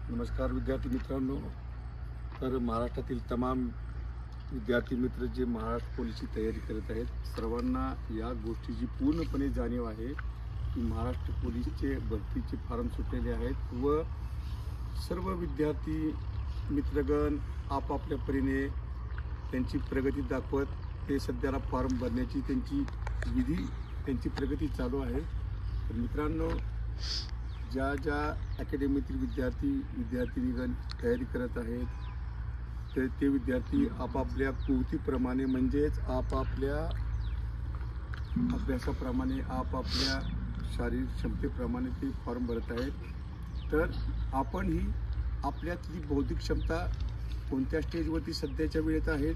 नमस्कार विद्यार्थी मित्रांनो। तर महाराष्ट्रातील तमाम विद्यार्थी मित्र जे महाराष्ट्र पोलीसची तयारी करत आहेत, सर्वांना या गोष्टीची पूर्णपणे जाणीव आहे की महाराष्ट्र पोलीसचे भरतीचे फॉर्म सुटलेले आहेत व सर्व विद्यार्थी मित्रगण आपापल्या परीने त्यांची प्रगती दाखवत ते सध्याला फॉर्म भरण्याची त्यांची प्रगती चालू आहे। तर मित्रांनो, ज्या अकॅडमीतील विद्यार्थिनीगण तयारी करत आहेत तर ते विद्यार्थी आपापल्या कृतीप्रमाणे म्हणजेच आपापल्या अभ्यासाप्रमाणे आपापल्या शारीरिक क्षमतेप्रमाणे ते फॉर्म भरत आहेत। तर आपण ही आपल्यातली बौद्धिक क्षमता कोणत्या स्टेजवरती सध्याच्या वेळेत आहे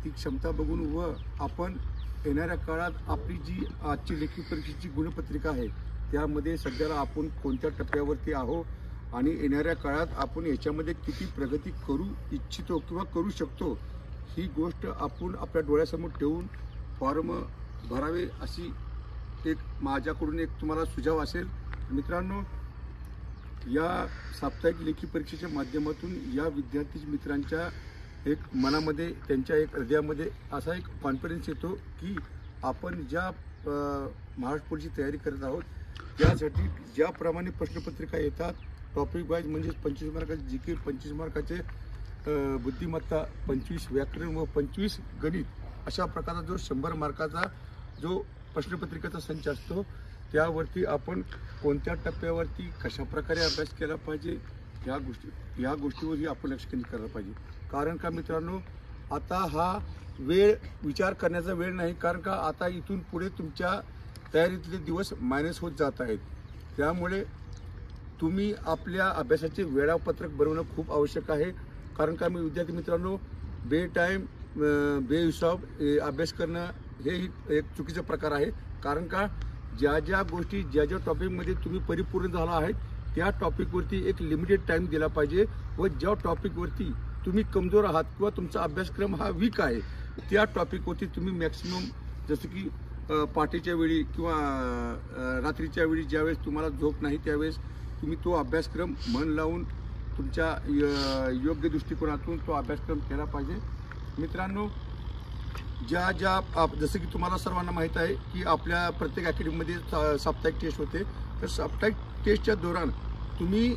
ती क्षमता बघून व आपण येणाऱ्या काळात आपली जी आजची लेखी परीक्षेची गुणपत्रिका आहे त्यामध्ये सध्याला आपण कोणत्या टप्प्यावरती आहोत आणि येणाऱ्या काळात आपण याच्यामध्ये किती प्रगती करू इच्छितो किंवा करू शकतो ही गोष्ट आपण आपल्या डोळ्यासमोर ठेवून फॉर्म भरावे अशी एक माझ्याकडून एक तुम्हाला सुझाव असेल। मित्रांनो, या साप्ताहिक लेखी परीक्षेच्या माध्यमातून या विद्यार्थी मित्रांच्या एक मनामध्ये त्यांच्या एक हृदयामध्ये असा एक कॉन्फिडन्स येतो की आपण ज्या महाराष्ट्र पोलीसची तयारी करत आहोत त्यासाठी ज्याप्रमाणे प्रश्नपत्रिका येतात टॉपिक वाईज म्हणजे 25 मार्काचे जीके, 25 मार्काचे बुद्धिमत्ता, 25 व्याकरण व 25 गणित अशा प्रकारचा जो 100 मार्काचा जो प्रश्नपत्रिकेचा संच असतो त्यावरती आपण कोणत्या टप्प्यावरती कशा प्रकारे अभ्यास केला पाहिजे या गोष्टीवरही आपण लक्ष केंद्रित करायला पाहिजे। कारण का मित्रांनो, आता हा वेळ विचार करण्याचा वेळ नाही, कारण का आता इथून पुढे तुमच्या तयारीतले दिवस मायनस होत जात आहेत। त्यामुळे तुम्ही आपल्या अभ्यासाचे वेळापत्रक बनवणं खूप आवश्यक आहे। कारण का मी विद्यार्थी मित्रांनो, बेटाईम बेहिसाब अभ्यास करणं हे एक चुकीचा प्रकार आहे। कारण का ज्या गोष्टी ज्या टॉपिकमध्ये तुम्ही परिपूर्ण झाला आहेत त्या टॉपिकवरती एक लिमिटेड टाईम दिला पाहिजे व ज्या टॉपिकवरती तुम्ही कमजोर आहात किंवा तुमचा अभ्यासक्रम हा वीक आहे त्या टॉपिकवरती तुम्ही मॅक्सिमम जसं की पाठीच्या वेळी किंवा रात्रीच्या वेळी ज्यावेळेस तुम्हाला झोप नाही त्यावेळेस तुम्ही तो अभ्यासक्रम मन लावून तुमच्या योग्य दृष्टिकोनातून तो अभ्यासक्रम केला पाहिजे। मित्रांनो, जसं की तुम्हाला सर्वांना माहीत आहे की आपल्या प्रत्येक अकॅडमीमध्ये साप्ताहिक टेस्ट होते। तर साप्ताहिक टेस्टच्या दौरान तुम्ही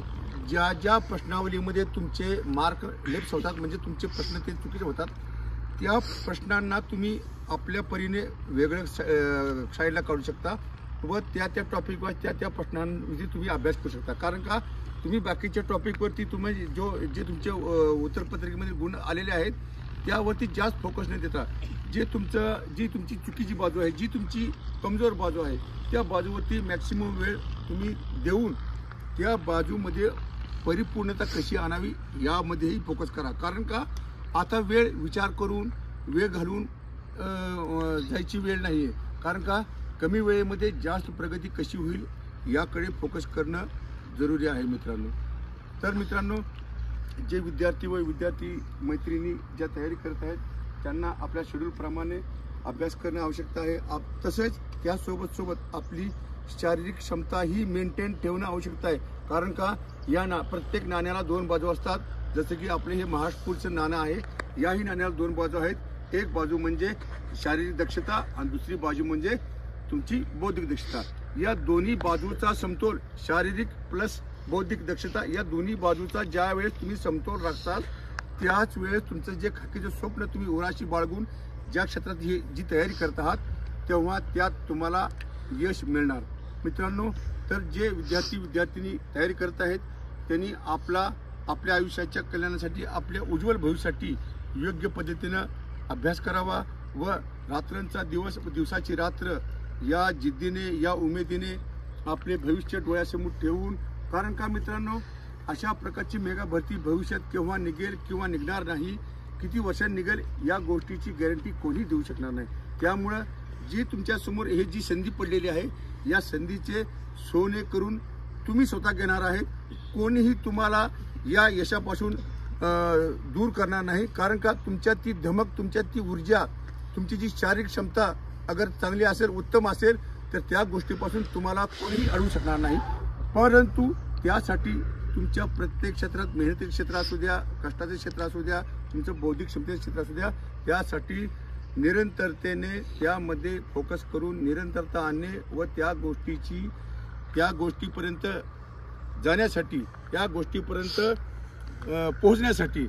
ज्या प्रश्नावलीमध्ये तुमचे मार्क लेफ्ट होतात म्हणजे तुमचे प्रश्न ते चुकीचे होतात त्या प्रश्नांना तुम्ही आपल्या परीने वेगळ्या साईडला काढू शकता व त्या टॉपिकवर त्या प्रश्नांविषयी तुम्ही अभ्यास करू शकता। कारण का तुम्ही बाकीच्या टॉपिकवरती तुम्ही जे तुमचे उत्तरपत्रिकेमध्ये गुण आलेले आहेत त्यावरती जास्त फोकस न देता जी तुमची चुकीची बाजू आहे, जी तुमची कमजोर बाजू आहे त्या बाजूवरती मॅक्सिमम वेळ तुम्ही देऊन त्या बाजूमध्ये परिपूर्णता कशी आणावी यामध्येही फोकस करा। कारण का आता वेळ विचार करून वेळ घालून जायची वेळ नाही आहे। कारण का कमी वेळेमध्ये जास्त प्रगती कशी होईल याकडे फोकस करणं जरुरी आहे मित्रांनो। तर मित्रांनो, जे विद्यार्थी व विद्यार्थी मैत्रिणी ज्या तयारी करत आहेत त्यांना आपल्या शेड्यूलप्रमाणे अभ्यास करणे आवश्यक आहे। तसेच त्यासोबत आपली शारीरिक क्षमता ही मेंटेन ठेवणं आवश्यक आहे। कारण का प्रत्येक नाण्याला दोन बाजू असतात। जसं की आपले हे महाराष्ट्र पोलीसचं नाणं आहे, याही नाण्याला दोन बाजू आहेत। एक बाजू म्हणजे शारीरिक दक्षता आणि दुसरी बाजू म्हणजे तुमची बौद्धिक दक्षता। या दोन्ही बाजूचा समतोल, शारीरिक प्लस बौद्धिक दक्षता या दोन्ही बाजूचा ज्या वेळेस तुम्ही समतोल राखताल त्याच वेळेस तुमचं जे खाकीचं स्वप्न तुम्ही उराशी बाळगून ज्या क्षेत्रात जी तयारी करत आहात तेव्हा त्यात तुम्हाला यश मिळणार। मित्रांनो, तर जे विद्यार्थी तयारी करत आहेत त्यांनी आपल्या आयुष्याच्या कल्याणासाठी आपल्या उज्ज्वल भविष्यासाठी योग्य पद्धतीनं अभ्यास करावा व रात्रंचा दिवस दिवसाची रात्र या जिद्दीने या उमेदीने आपले भविष्य डोळ्यासमोर ठेवून, कारण का मित्रांनो अशा प्रकारची मेगा भरती भविष्यात केव्हा निघेल किंवा निघणार नाही, किती वर्षांनी निघेल या गोष्टीची गॅरंटी कोणी देऊ शकणार नाही। त्यामुळं जी तुमच्यासमोर हे जी संधी पडलेली आहे या संधीचे सोने करून तुम्ही स्वतः घेणार आहे। कोणीही तुम्हाला या यशापासून दूर करणार नाही। कारण का तुमच्यात ती धमक, तुमच्यात ती ऊर्जा, तुमची जी शारीरिक क्षमता अगर चांगली असेल, उत्तम असेल तर त्या गोष्टीपासून तुम्हाला कोणीही अडवू शकणार नाही। परंतु त्यासाठी तुमच्या प्रत्येक क्षेत्रात, मेहनतीचं क्षेत्र असू द्या, कष्टाचे क्षेत्र असू द्या, तुमचं बौद्धिक क्षमतेचं क्षेत्र असू द्या, त्यासाठी निरंतरतेने त्यामध्ये फोकस करून निरंतरता आणणे व त्या गोष्टीपर्यंत जाण्यासाठी, त्या गोष्टीपर्यंत पोहोचण्यासाठी,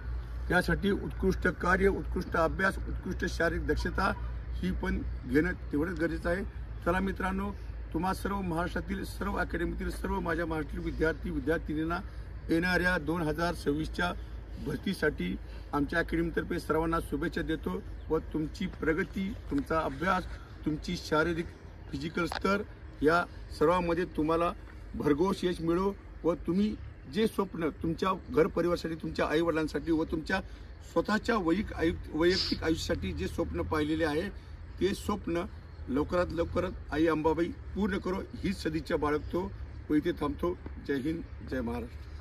त्यासाठी उत्कृष्ट कार्य, उत्कृष्ट अभ्यास, उत्कृष्ट शारीरिक दक्षता ही पण घेणं तेवढंच गरजेचं आहे. चला मित्रांनो, तुम्हा सर्व महाराष्ट्रातील सर्व अकॅडमीतील सर्व माझ्या महाराष्ट्रीय विद्यार्थिनींना येणाऱ्या 2026च्या भरतीसाठी आमच्या अकॅडमीतर्फे सर्वांना शुभेच्छा देतो व तुमची प्रगती, तुमचा अभ्यास, तुमची शारीरिक फिजिकल स्तर या सर्वांमध्ये तुम्हाला भरघोस यश मिळो व तुम्ही जे स्वप्न तुमच्या घर परिवारासाठी, तुमच्या आईवडिलांसाठी व तुमच्या स्वतःच्या वैयक्तिक आयुष्यासाठी जे स्वप्न पाहिलेले आहे ते स्वप्न लवकरात लवकरात आई अंबाबाई पूर्ण करो हीच सदिच्छा बाळगतो व इथे थांबतो. जय हिंद, जय महाराष्ट्र.